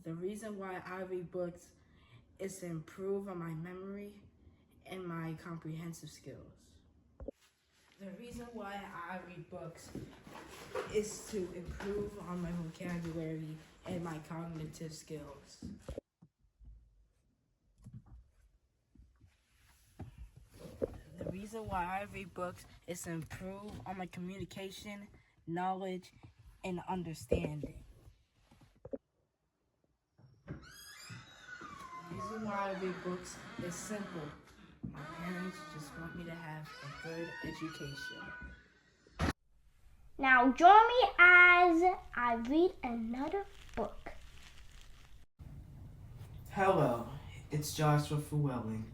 The reason why I read books is to improve on my memory and my comprehensive skills. The reason why I read books is to improve on my vocabulary and my cognitive skills. The reason why I read books is to improve on my communication, knowledge, and understanding. The reason why I read books is simple. My parents just want me to have a good education. Now join me as I read another book. Hello, it's Joshua Llewellyn.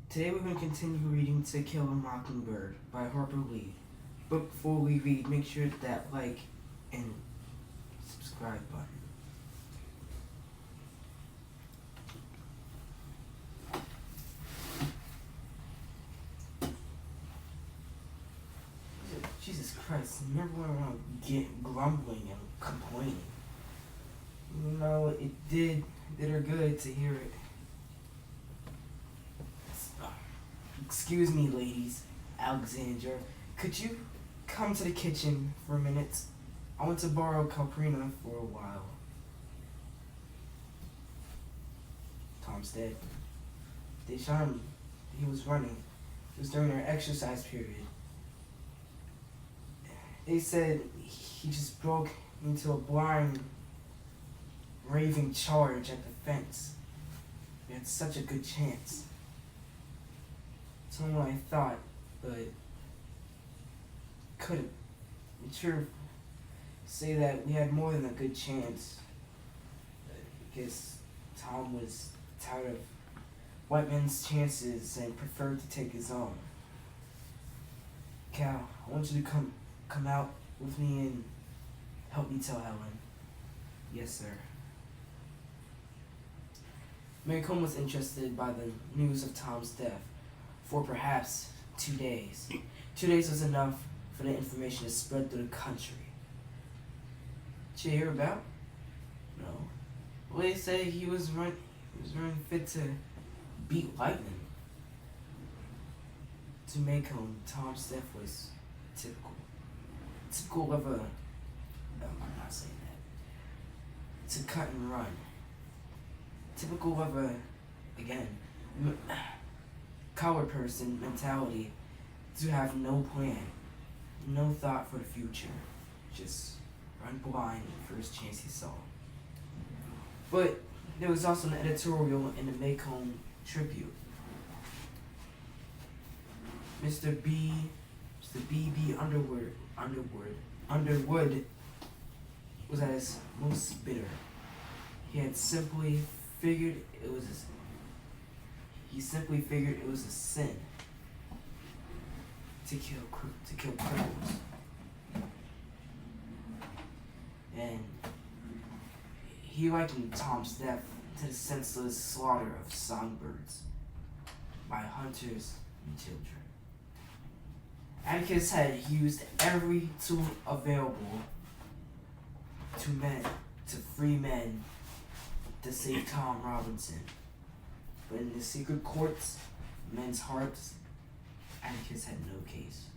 Today we're going to continue reading To Kill a Mockingbird by Harper Lee. But before we read, make sure that like and subscribe button. Jesus Christ, never went around grumbling and complaining. You know, it did her good to hear it. Excuse me, ladies. Alexandra, could you come to the kitchen for a minute? I want to borrow Calprina for a while. Tom's dead. They shot him. He was running. It was during their exercise period. They said he just broke into a blind, raving charge at the fence. We had such a good chance. That's what I thought, but couldn't. I'm sure say that we had more than a good chance. Because Tom was tired of white men's chances and preferred to take his own. Cal, I want you to come out with me and help me tell Helen. Yes, sir. Mary Combe was interested by the news of Tom's death for perhaps 2 days. 2 days was enough for the information to spread through the country. Did you hear about? No. Well, they say he was running fit to beat lightning. To Maycomb, Tom's death was typical of a, I'm not saying that, to cut and run. Typical of a, again, colored person mentality, to have no plan, no thought for the future, just run blind the first chance he saw. But there was also an editorial in the Maycomb Tribune. Mr. B.B. Underwood was at his most bitter. He simply figured it was a sin to kill criminals. And he likened Tom's death to the senseless slaughter of songbirds by hunters and children. Atticus had used every tool available to free men to save Tom Robinson. But in the secret courts, men's hearts, Atticus had no case.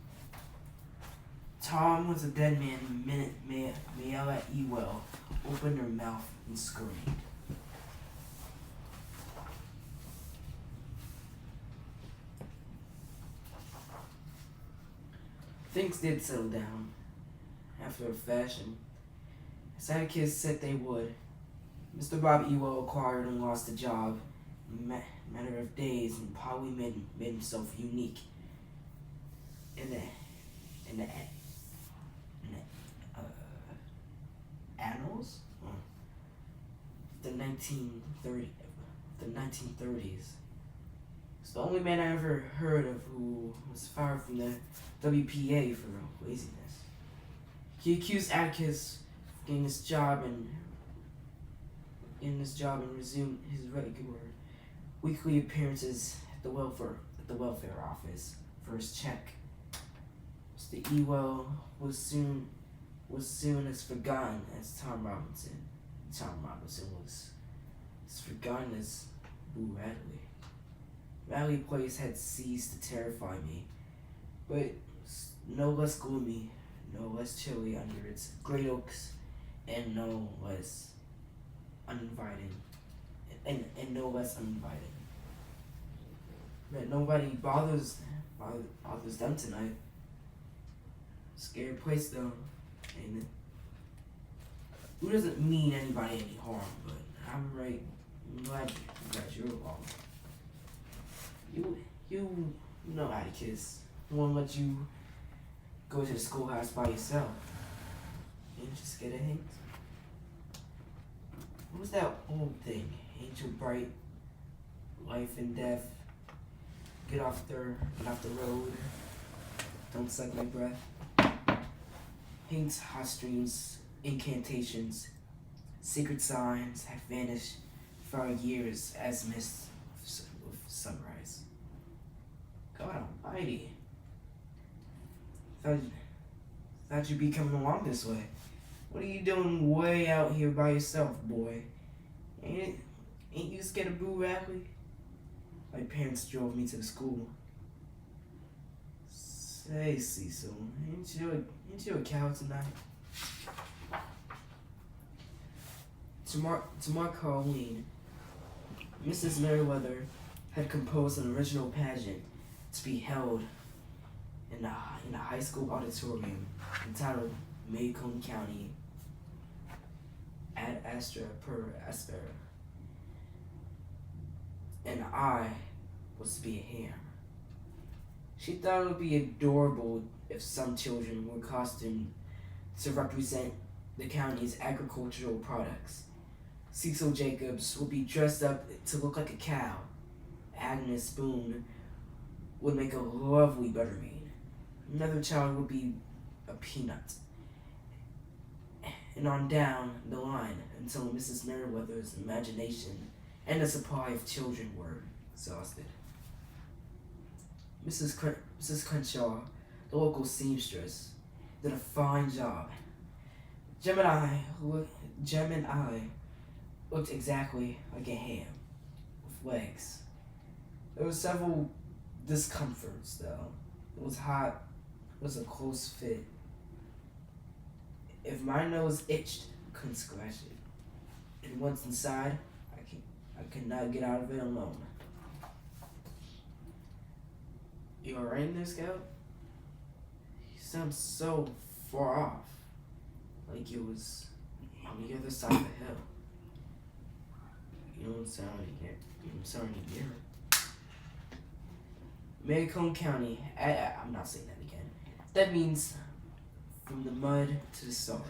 Tom was a dead man the minute Mayella Ewell opened her mouth and screamed. Things did settle down, after a fashion, as Atticus said they would. Mr. Bob Ewell acquired and lost a job in a matter of days, and probably made himself unique in the annals of the 1930s. It's the only man I ever heard of who was fired from the WPA for laziness. He accused Atticus of getting this job and resumed his regular weekly appearances at the welfare office for his check. Mr. Ewell was soon as forgotten as Tom Robinson. Tom Robinson was as forgotten as Boo Radley. Radley Place had ceased to terrify me, but no less gloomy, no less chilly under its great oaks, and no less uninviting, and no less uninviting. Man, nobody bothers them tonight. Scary place though, ain't it? Who doesn't mean anybody any harm, but I'm right. I'm glad you're along. You know Atticus. Won't let you go to the schoolhouse by yourself. Ain't you scared of him? What was that old thing? Angel Bright, life and death. Get off the road. Don't suck my breath. Hints, hot streams, incantations, secret signs have vanished for years as mist with sunrise. God almighty. Thought you'd be coming along this way. What are you doing way out here by yourself, boy? Ain't you scared of Boo Radley? My parents drove me to the school. Say, Cecil, ain't you a cow tonight? To mark Halloween, Mrs. Merriweather had composed an original pageant to be held in a high school auditorium entitled Macomb County Ad Astra per Aspera. And I was to be a ham. She thought it would be adorable if some children were costumed to represent the county's agricultural products. Cecil Jacobs would be dressed up to look like a cow. Agnes Boone would make a lovely butterbean. Another child would be a peanut. And on down the line until Mrs. Merriweather's imagination and the supply of children were exhausted. Mrs. Crenshaw, the local seamstress, did a fine job. Jem and I looked exactly like a ham, with legs. There were several discomforts, though. It was hot. It was a close fit. If my nose itched, I couldn't scratch it. And once inside, I could not get out of it alone. You alright in there, Scout? You sound so far off. Like you was on the other side of the hill. You don't sound any nearer. Macomb County, I'm not saying that again. That means from the mud to the stars.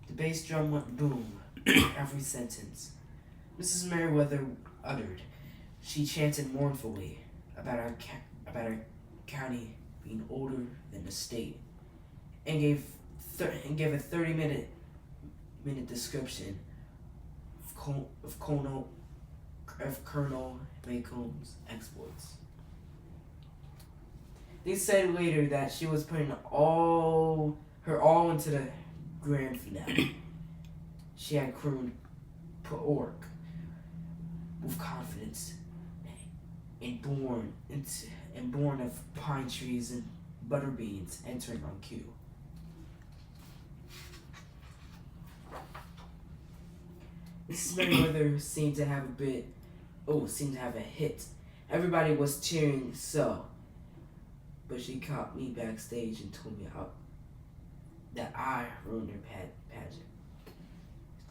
The bass drum went boom every sentence Mrs. Merriweather uttered. She chanted mournfully about our county being older than the state, and gave a 30-minute description of Colonel Macomb's exploits. They said later that she was putting her all into the grand finale. She had crooned "Pork" with confidence, and born of pine trees and butter beans entering on cue. Mrs. Merriweather seemed to have a hit. Everybody was cheering so. But she caught me backstage and told me that I ruined her pageant.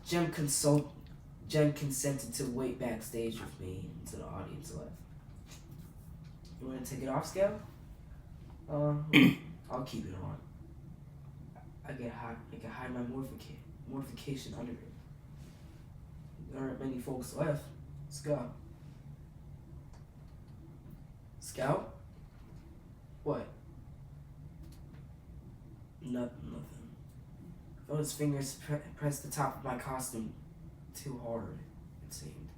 Jem consented to wait backstage with me until the audience left. You want to take it off, Scout? I'll keep it on. I can hide my mortification under it. There aren't many folks left. Let's go. Scout? What? Nothing. Felt his fingers press the top of my costume too hard, it seemed.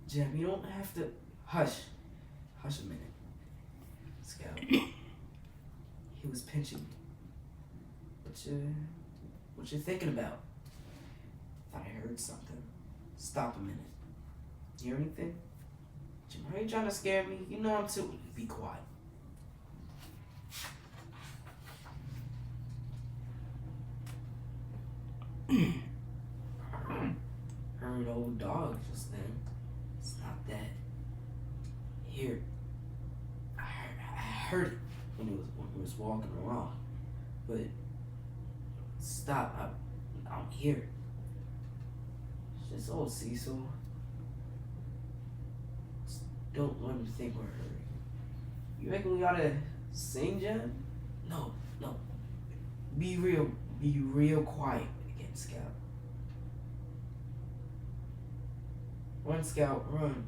Jem, you don't have to... Hush a minute. Scout. He was pinching me. What you thinking about? Thought I heard something. Stop a minute. Hear anything? Jim, are you trying to scare me? You know I'm too. Be quiet. Heard old dog just then. It's not that. Here. I heard it when he was walking around. But stop. I'm here. It's just old Cecil. Just don't let him think we're hurting. You reckon we ought to sing, Jen? No. Be real quiet again, Scout. Run, Scout, run.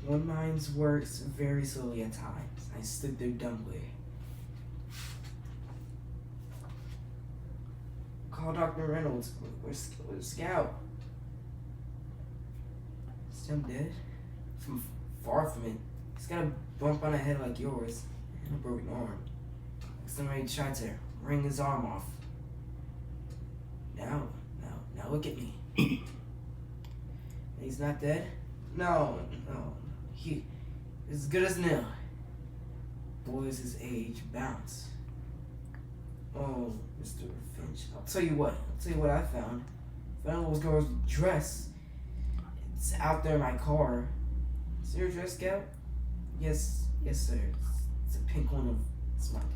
One mind works very slowly at times. I stood there dumbly. Call Dr. Reynolds. Where's Scout? Is Jim dead? From far from it. He's got a bump on the head like yours and a broken arm. Somebody tried to wring his arm off. Now look at me. He's not dead? No. He as good as nil. Boys his age bounce. Oh, Mr. Finch. I'll tell you what I found. Found those girl's dress. It's out there in my car. Is your dress, Scout? Yes, sir. It's a pink one of Smiley.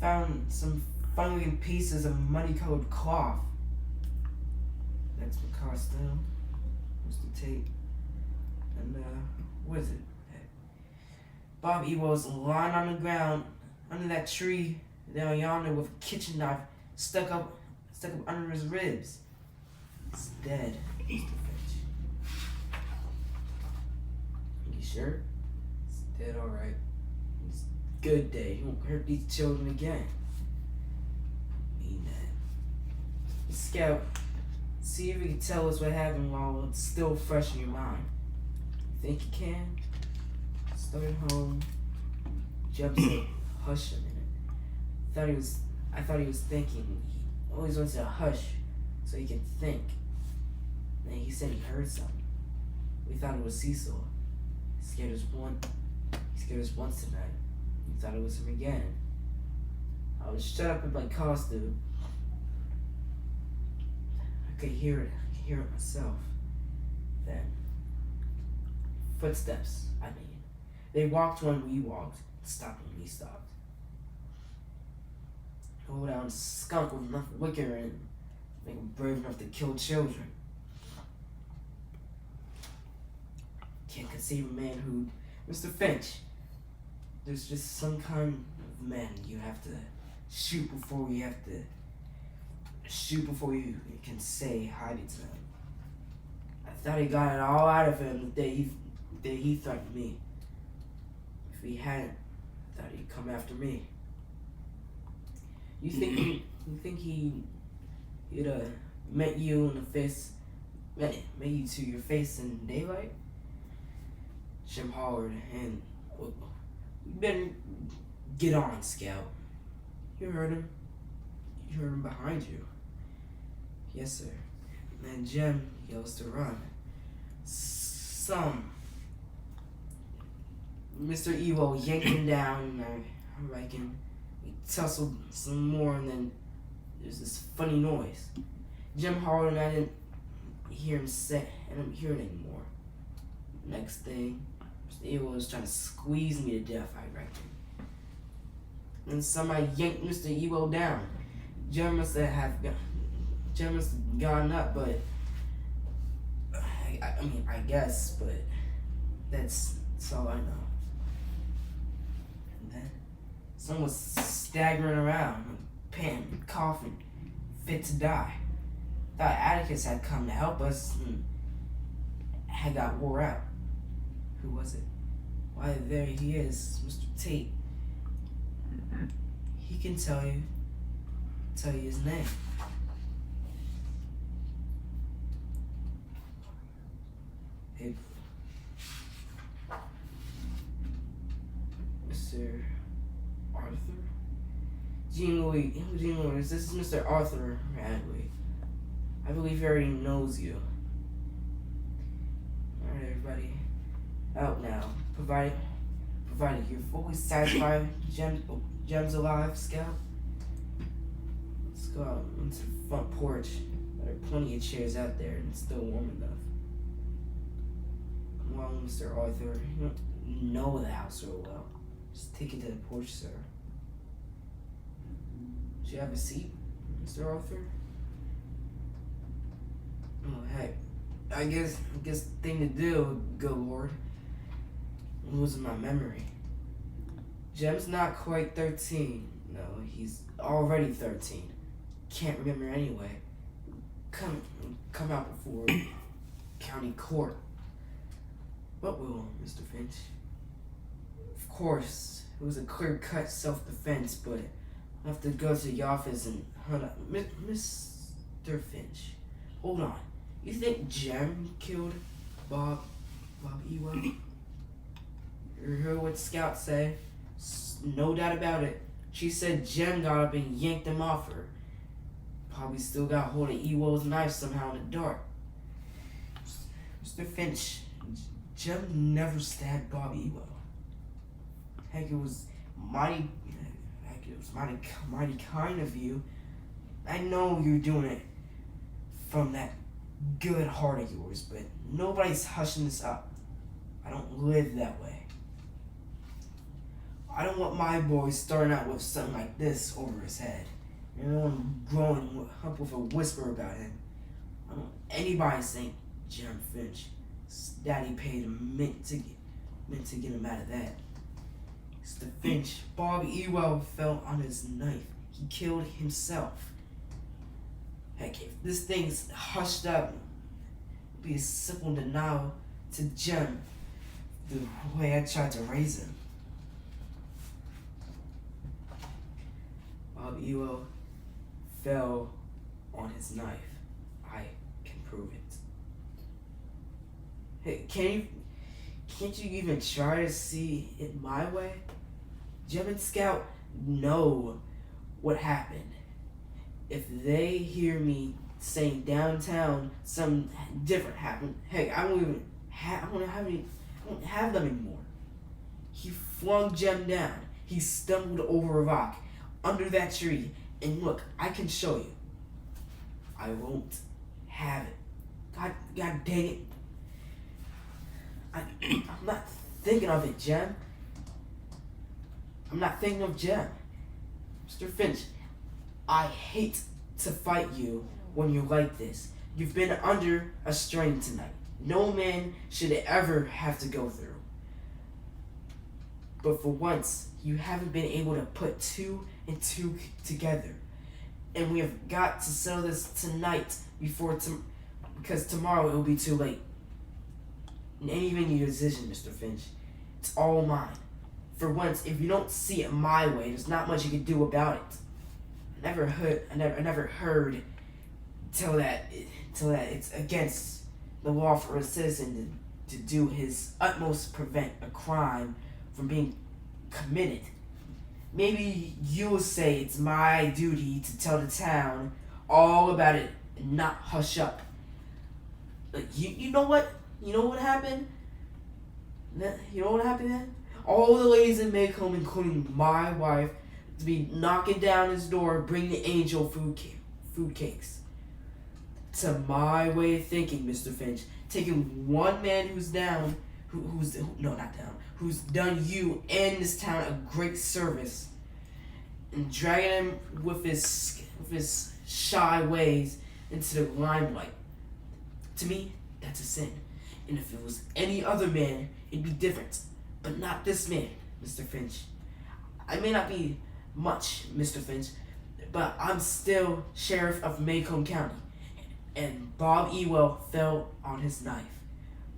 Found some fun-looking pieces of muddy-colored cloth. That's my costume. Mr. Tate. And, what is it? Bob Ewell's lying on the ground under that tree down yonder with a kitchen knife stuck up under his ribs. He's dead, Mr. Finch. You sure? He's dead, alright. Good day. You won't hurt these children again. Mean that. Scout, see if you can tell us what happened while it's still fresh in your mind. You think you can? Started home. Jeb said, hush a minute. I thought he was thinking. He always wants to hush so he can think. Then he said he heard something. We thought it was Cecil. He scared us once tonight. We thought it was him again. I was shut up in my costume. I could hear it myself. Then, footsteps, I mean. They walked when we walked, stopped when we stopped. Hold down skunk with enough wicker and make him brave enough to kill children. Can't conceive a man who, Mr. Finch, there's just some kind of men you have to shoot before you can say hi to them. I thought he got it all out of him the day he threatened me. If he hadn't, I thought he'd come after me. You think he'd met you in the face, met you to your face in daylight? Jim hollered, and you better get on, Scout. You heard him. You heard him behind you. Yes, sir. And then Jim yells to run. Mr. Ewell yanked him down, and I reckon we tussled some more, and then there's this funny noise. Jim hollered, and I didn't hear him say, I didn't hear it anymore. Next thing, Mr. Ewell was trying to squeeze me to death, I reckon. And somebody yanked Mr. Ewell down. Jim must have gone up, but I guess, but that's all I know. And then someone was staggering around, panting, coughing, fit to die. Thought Atticus had come to help us and had got wore out. Who was it? Why, there he is, Mr. Tate. He can tell you his name. Mr. Arthur? Jean Louis, this is Mr. Arthur Radley. I believe he already knows you. Alright, everybody. Out now. Provided you're fully satisfied, Gems alive, Scout. Let's go out into the front porch. There are plenty of chairs out there and it's still warm enough. Come on, Mr. Arthur. You don't know the house real well. Just take it to the porch, sir. Should you have a seat, Mr. Arthur? Oh, heck. I guess the thing to do, good lord. I'm losing my memory. Jem's not quite 13. No, he's already 13. Can't remember anyway. Come out before county court. What will, Mr. Finch? Of course, it was a clear-cut self-defense, but I have to go to the office and hunt up Mr. Finch. Hold on. You think Jem killed Bob Ewell? You heard what Scout said? No doubt about it. She said Jem got up and yanked him off her. Probably still got hold of Ewell's knife somehow in the dark. Mr. Finch, Jem never stabbed Bob Ewell. Heck, it was mighty kind of you. I know you're doing it from that good heart of yours, but nobody's hushing this up. I don't live that way. I don't want my boy starting out with something like this over his head. I don't want him growing up with a whisper about him. I don't want anybody saying Jem Finch. His daddy paid a mint to get him out of that. Mr. Finch, Bob Ewell fell on his knife. He killed himself. Heck, if this thing's hushed up, it'll be a simple denial to Jem the way I tried to raise him. Bob Ewell fell on his knife. I can prove it. Hey, can't you even try to see it my way? Jem and Scout know what happened. If they hear me saying downtown something different happened, heck, I don't have them anymore. He flung Jem down. He stumbled over a rock under that tree, and look, I can show you. I won't have it. God dang it. I'm not thinking of it, Jem. I'm not thinking of Jem. Mr. Finch, I hate to fight you when you're like this. You've been under a strain tonight. No man should ever have to go through. But for once, you haven't been able to put two and two together. And we have got to settle this tonight because tomorrow it will be too late. And even your decision, Mr. Finch, it's all mine. For once, if you don't see it my way, there's not much you can do about it. I never heard till that it's against the law for a citizen to do his utmost to prevent a crime from being committed. Maybe you'll say it's my duty to tell the town all about it and not hush up. You know what? You know what happened? You know what happened then? All the ladies in Maycomb, including my wife, to be knocking down his door, bring the angel food cakes. To my way of thinking, Mr. Finch, taking one man who's down, who's done you and this town a great service, and dragging him with his shy ways into the limelight. To me, that's a sin. And if it was any other man, it'd be different. But not this man, Mr. Finch. I may not be much, Mr. Finch, but I'm still Sheriff of Maycomb County. And Bob Ewell fell on his knife.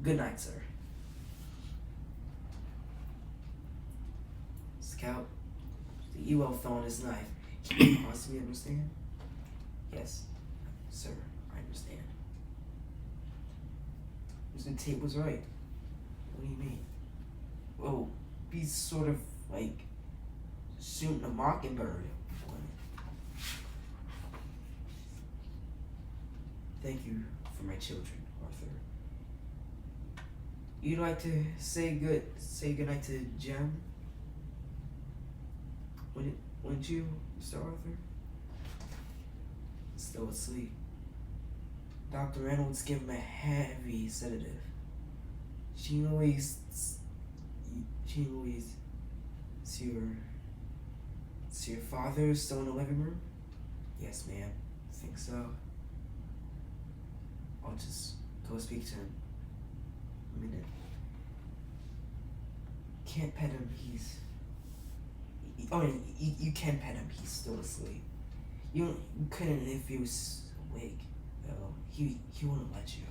Good night, sir. Scout, the Ewell fell on his knife. Can you possibly understand? Yes, sir, I understand. Mr. Tate was right. What do you mean? Oh, be sort of like shooting a mockingbird. Thank you for my children, Arthur. You'd like to say goodnight to Jem? Wouldn't you, Mr. Arthur? Still asleep. Dr. Reynolds gave him a heavy sedative. Jean Louise, see your father still in the living room? Yes, ma'am. I think so. I'll just go speak to him. A minute. Can't pet him. You can pet him. He's still asleep. You couldn't if he was awake. Though he wouldn't let you.